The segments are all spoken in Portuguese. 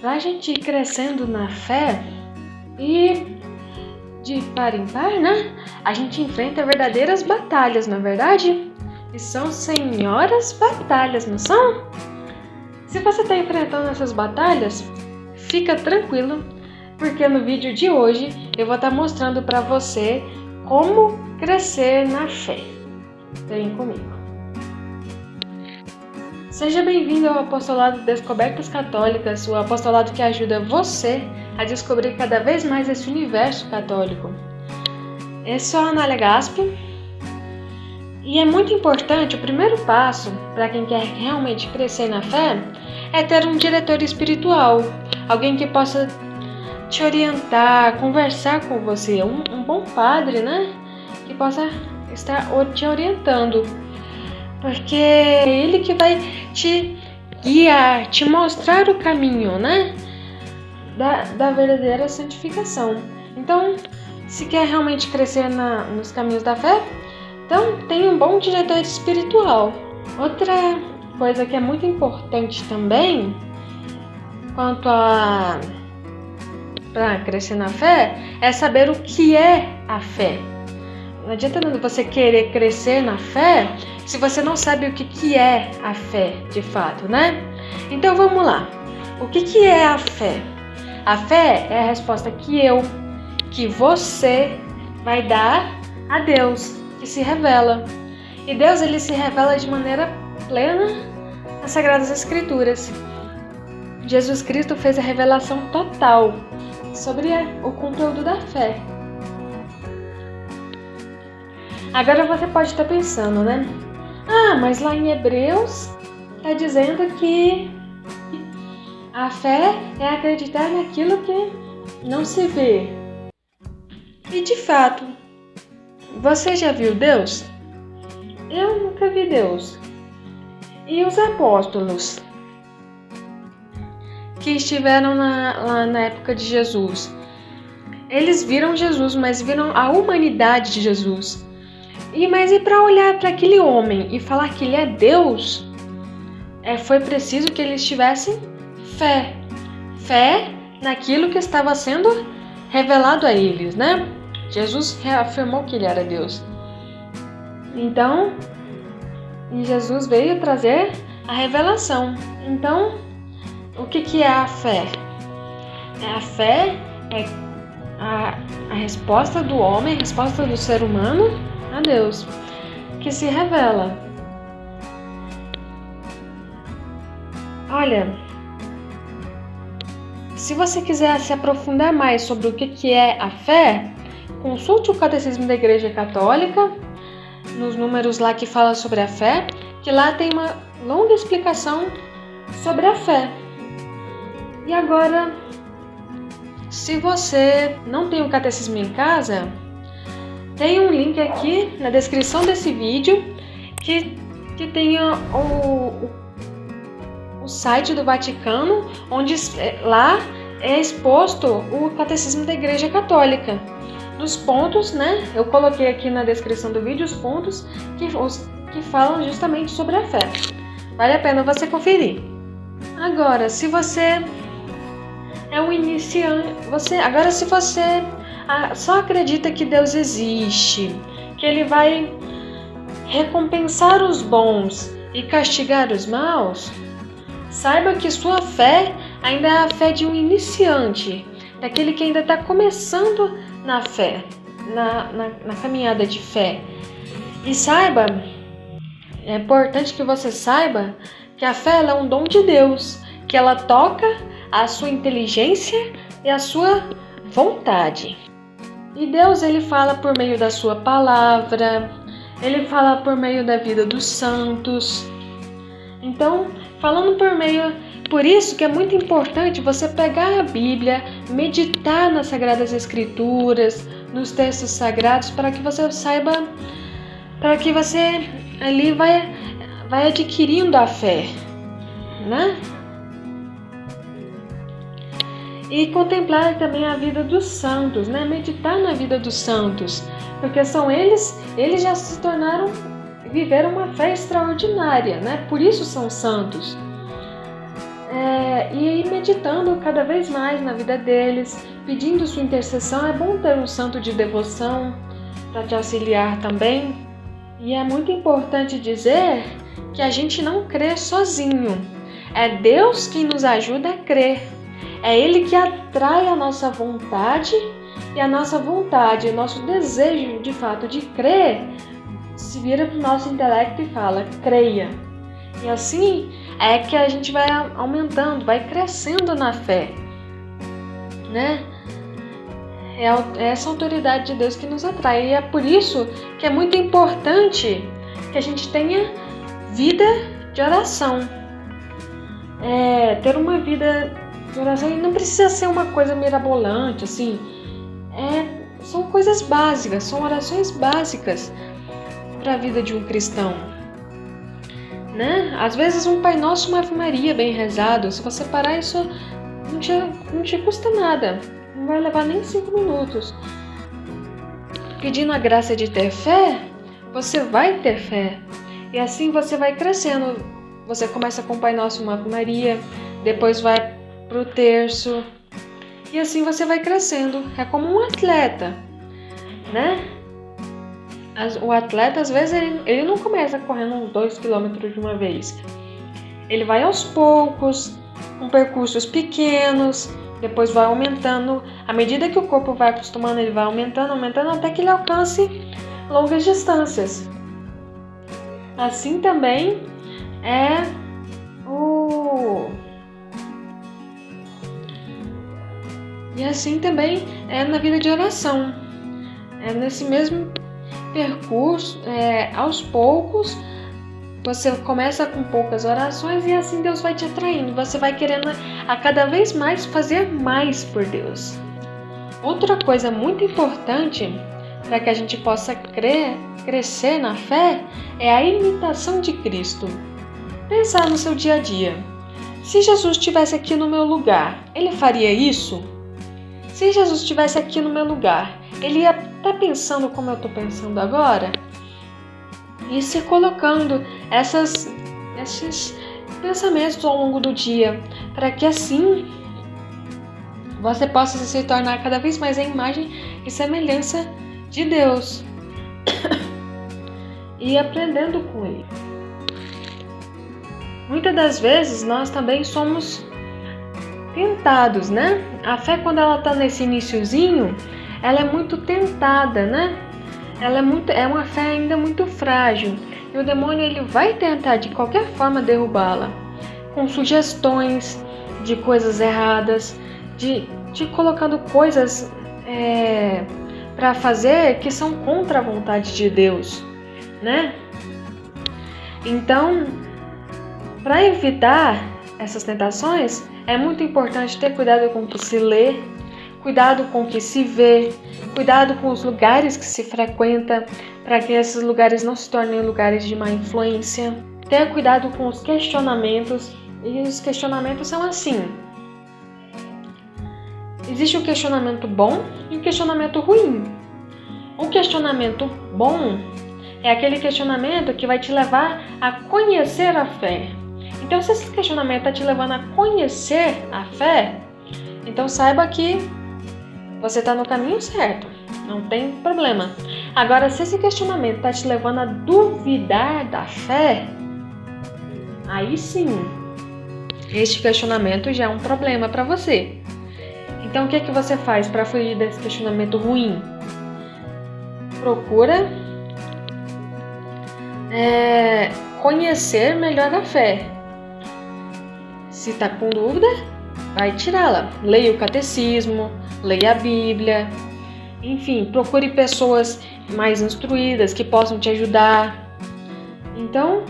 para a gente ir crescendo na fé e de par em par, né? A gente enfrenta verdadeiras batalhas, não é verdade? E são senhoras batalhas, não são? Se você está enfrentando essas batalhas, fica tranquilo, porque no vídeo de hoje eu vou estar mostrando para você como crescer na fé. Vem comigo. Seja bem-vindo ao Apostolado Descobertas Católicas, o apostolado que ajuda você a descobrir cada vez mais esse universo católico. Eu sou a Anália Gaspi e é muito importante, o primeiro passo para quem quer realmente crescer na fé é ter um diretor espiritual, alguém que possa te orientar, conversar com você, um bom padre, né? Que possa estar te orientando. Porque é ele que vai te guiar, te mostrar o caminho, né? Da verdadeira santificação. Então, se quer realmente crescer nos caminhos da fé, então tem um bom diretor espiritual. Outra coisa que é muito importante também, quanto a para crescer na fé, é saber o que é a fé. Não adianta você querer crescer na fé se você não sabe o que é a fé de fato, né? Então vamos lá. O que é a fé? A fé é a resposta que você vai dar a Deus, que se revela. E Deus, ele se revela de maneira plena nas Sagradas Escrituras. Jesus Cristo fez a revelação total sobre o conteúdo da fé. Agora você pode estar pensando, né? Mas lá em Hebreus está dizendo que a fé é acreditar naquilo que não se vê. E de fato, você já viu Deus? Eu nunca vi Deus. E os apóstolos que estiveram lá na época de Jesus? Eles viram Jesus, mas viram a humanidade de Jesus. Mas para olhar para aquele homem e falar que ele é Deus, foi preciso que eles tivessem fé. Fé naquilo que estava sendo revelado a eles, né? Jesus reafirmou que ele era Deus. Então, Jesus veio trazer a revelação. Então, o que é a fé? A fé é a resposta do homem, a resposta do ser humano a Deus, que se revela. Olha, se você quiser se aprofundar mais sobre o que é a fé, consulte o Catecismo da Igreja Católica, nos números lá que fala sobre a fé, que lá tem uma longa explicação sobre a fé. E agora, se você não tem o Catecismo em casa, tem um link aqui na descrição desse vídeo que tem o site do Vaticano, onde lá é exposto o Catecismo da Igreja Católica. Nos pontos, né? Eu coloquei aqui na descrição do vídeo os pontos que falam justamente sobre a fé. Vale a pena você conferir. Agora, se você é um iniciante, se você só acredita que Deus existe, que Ele vai recompensar os bons e castigar os maus, saiba que sua fé ainda é a fé de um iniciante, daquele que ainda está começando na fé, na caminhada de fé. E saiba, é importante que você saiba que a fé ela é um dom de Deus, que ela toca a sua inteligência e a sua vontade. E Deus, ele fala por meio da sua palavra, ele fala por meio da vida dos santos. Então, por isso que é muito importante você pegar a Bíblia, meditar nas Sagradas Escrituras, nos textos sagrados, para que você saiba, para que você ali vai adquirindo a fé, né? E contemplar também a vida dos santos, né? Meditar na vida dos santos, porque são eles já se tornaram, viveram uma fé extraordinária, né? Por isso são santos. e ir meditando cada vez mais na vida deles, pedindo sua intercessão. É bom ter um santo de devoção para te auxiliar também. E é muito importante dizer que a gente não crê sozinho. É Deus quem nos ajuda a crer. É Ele que atrai a nossa vontade, e a nossa vontade, o nosso desejo de fato de crer, se vira para o nosso intelecto e fala, creia. E assim é que a gente vai aumentando, vai crescendo na fé, né? É essa autoridade de Deus que nos atrai. E é por isso que é muito importante que a gente tenha vida de oração. Ter uma vida de oração, e não precisa ser uma coisa mirabolante, assim. São coisas básicas, são orações básicas para a vida de um cristão, né? Às vezes um Pai Nosso, uma Ave Maria bem rezado, se você parar, isso não te custa nada, não vai levar nem 5 minutos. Pedindo a graça de ter fé, você vai ter fé, e assim você vai crescendo. Você começa com o Pai Nosso, uma Ave Maria, depois vai para o terço, e assim você vai crescendo. É como um atleta, né? O atleta, às vezes, ele não começa correndo uns 2 km de uma vez. Ele vai aos poucos, com percursos pequenos, depois vai aumentando. À medida que o corpo vai acostumando, ele vai aumentando, até que ele alcance longas distâncias. Assim também E assim também é na vida de oração. É nesse mesmo percurso, aos poucos, você começa com poucas orações e assim Deus vai te atraindo. Você vai querendo a cada vez mais fazer mais por Deus. Outra coisa muito importante para que a gente possa crescer na fé é a imitação de Cristo. Pensar no seu dia a dia. Se Jesus estivesse aqui no meu lugar, ele faria isso? Se Jesus estivesse aqui no meu lugar, ele ia estar pensando como eu estou pensando agora? E se colocando esses pensamentos ao longo do dia, para que assim você possa se tornar cada vez mais a imagem e semelhança de Deus. E aprendendo com Ele. Muitas das vezes nós também somos tentados, né? A fé, quando ela está nesse iniciozinho, ela é muito tentada, né? Ela é uma fé ainda muito frágil. E o demônio, ele vai tentar de qualquer forma derrubá-la, com sugestões de coisas erradas, de colocando coisas para fazer que são contra a vontade de Deus, né? Então, para evitar essas tentações, é muito importante ter cuidado com o que se lê, cuidado com o que se vê, cuidado com os lugares que se frequenta, para que esses lugares não se tornem lugares de má influência. Ter cuidado com os questionamentos, e os questionamentos são assim. Existe um questionamento bom e um questionamento ruim. O questionamento bom é aquele questionamento que vai te levar a conhecer a fé. Então, se esse questionamento está te levando a conhecer a fé, então saiba que você está no caminho certo, não tem problema. Agora, se esse questionamento está te levando a duvidar da fé, aí sim, este questionamento já é um problema para você. Então, o que você faz para fugir desse questionamento ruim? Procura conhecer melhor a fé. Se está com dúvida, vai tirá-la. Leia o catecismo, leia a Bíblia. Enfim, procure pessoas mais instruídas que possam te ajudar. Então,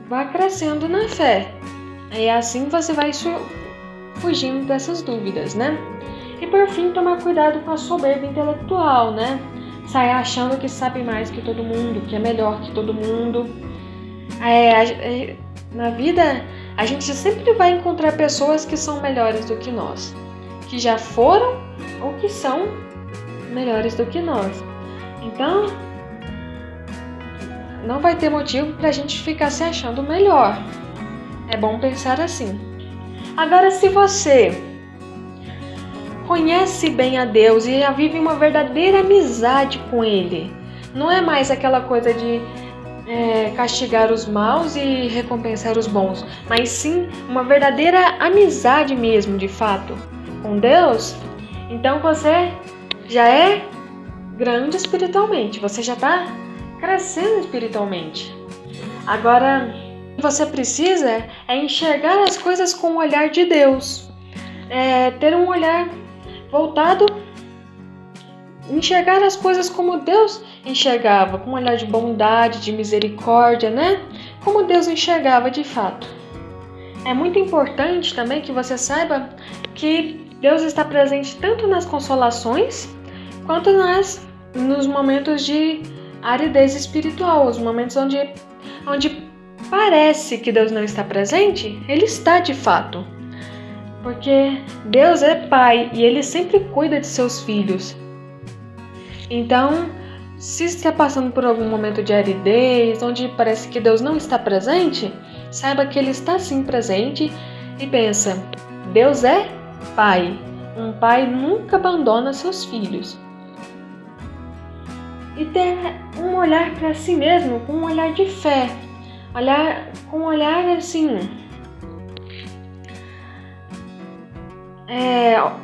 vá crescendo na fé. E assim você vai fugindo dessas dúvidas, né? E por fim, tomar cuidado com a soberba intelectual, né? Sair achando que sabe mais que todo mundo, que é melhor que todo mundo. Na vida, a gente sempre vai encontrar pessoas que são melhores do que nós, que já foram ou que são melhores do que nós. Então, não vai ter motivo para a gente ficar se achando melhor. É bom pensar assim. Agora, se você conhece bem a Deus e já vive uma verdadeira amizade com Ele, não é mais aquela coisa de castigar os maus e recompensar os bons, mas sim uma verdadeira amizade mesmo, de fato, com Deus, então você já é grande espiritualmente, você já está crescendo espiritualmente. Agora, o que você precisa é enxergar as coisas com o olhar de Deus, ter um olhar voltado, enxergar as coisas como Deus enxergava, com um olhar de bondade, de misericórdia, né? Como Deus enxergava de fato. É muito importante também que você saiba que Deus está presente tanto nas consolações quanto nos momentos de aridez espiritual, os momentos onde parece que Deus não está presente, Ele está de fato. Porque Deus é Pai e Ele sempre cuida de seus filhos. Então, se está passando por algum momento de aridez, onde parece que Deus não está presente, saiba que Ele está sim presente e pensa, Deus é Pai. Um pai nunca abandona seus filhos. E ter um olhar para si mesmo, com um olhar de fé. Com um olhar assim,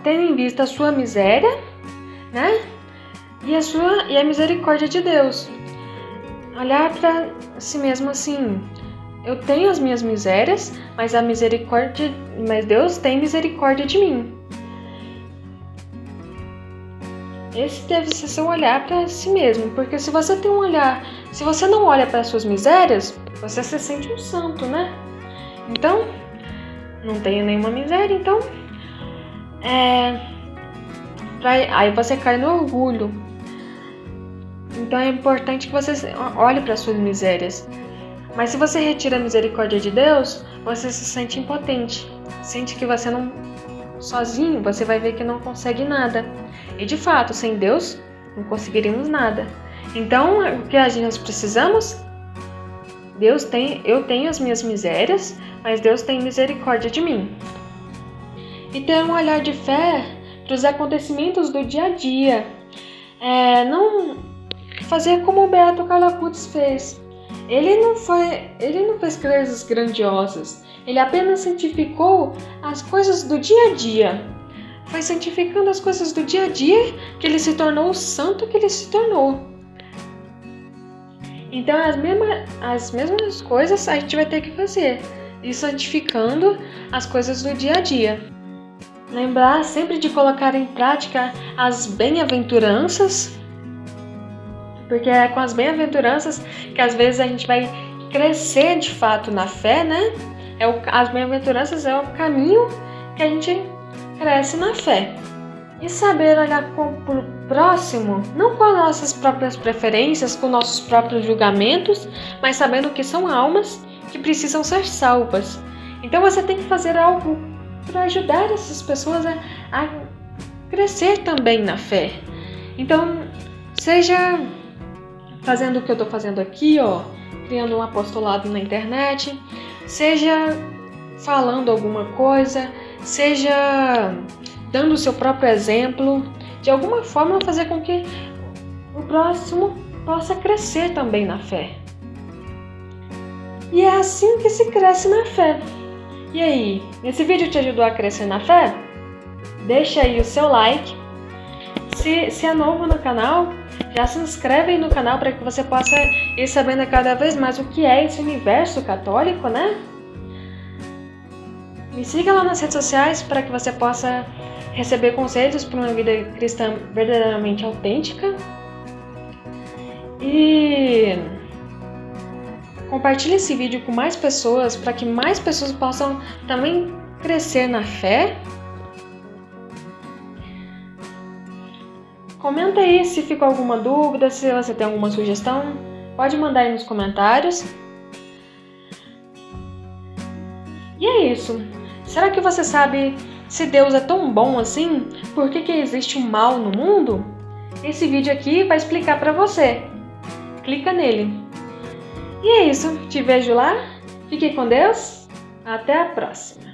tendo em vista a sua miséria, né? E a misericórdia de Deus. Olhar para si mesmo assim, eu tenho as minhas misérias, mas Deus tem misericórdia de mim. Esse deve ser seu olhar para si mesmo, porque se você não olha para as suas misérias, você se sente um santo, né? Então, não tenho nenhuma miséria, então aí você cai no orgulho. Então é importante que você olhe para as suas misérias. Mas se você retira a misericórdia de Deus, você se sente impotente. Sente que você não, sozinho, você vai ver que não consegue nada. E de fato, sem Deus, não conseguiríamos nada. Então, o que nós precisamos? Eu tenho as minhas misérias, mas Deus tem misericórdia de mim. E ter um olhar de fé para os acontecimentos do dia a dia. Não fazer como o Beato Carlo Acutis fez. Ele não fez coisas grandiosas. Ele apenas santificou as coisas do dia a dia. Foi santificando as coisas do dia a dia que ele se tornou o santo que ele se tornou. Então, as mesmas coisas a gente vai ter que fazer. E santificando as coisas do dia a dia. Lembrar sempre de colocar em prática as bem-aventuranças, porque é com as bem-aventuranças que às vezes a gente vai crescer de fato na fé, né? As bem-aventuranças é o caminho que a gente cresce na fé. E saber olhar para o próximo, não com as nossas próprias preferências, com nossos próprios julgamentos, mas sabendo que são almas que precisam ser salvas. Então você tem que fazer algo para ajudar essas pessoas a crescer também na fé. Então, seja fazendo o que eu estou fazendo aqui, criando um apostolado na internet, seja falando alguma coisa, seja dando o seu próprio exemplo, de alguma forma fazer com que o próximo possa crescer também na fé. E é assim que se cresce na fé. E aí, esse vídeo te ajudou a crescer na fé? Deixa aí o seu like. Se é novo no canal, já se inscreve aí no canal para que você possa ir sabendo cada vez mais o que é esse universo católico, né? Me siga lá nas redes sociais para que você possa receber conselhos para uma vida cristã verdadeiramente autêntica. E compartilhe esse vídeo com mais pessoas para que mais pessoas possam também crescer na fé. Comenta aí se ficou alguma dúvida, se você tem alguma sugestão, pode mandar aí nos comentários. E é isso. Será que você sabe se Deus é tão bom assim? Por que existe o mal no mundo? Esse vídeo aqui vai explicar para você. Clica nele. E é isso. Te vejo lá. Fique com Deus. Até a próxima.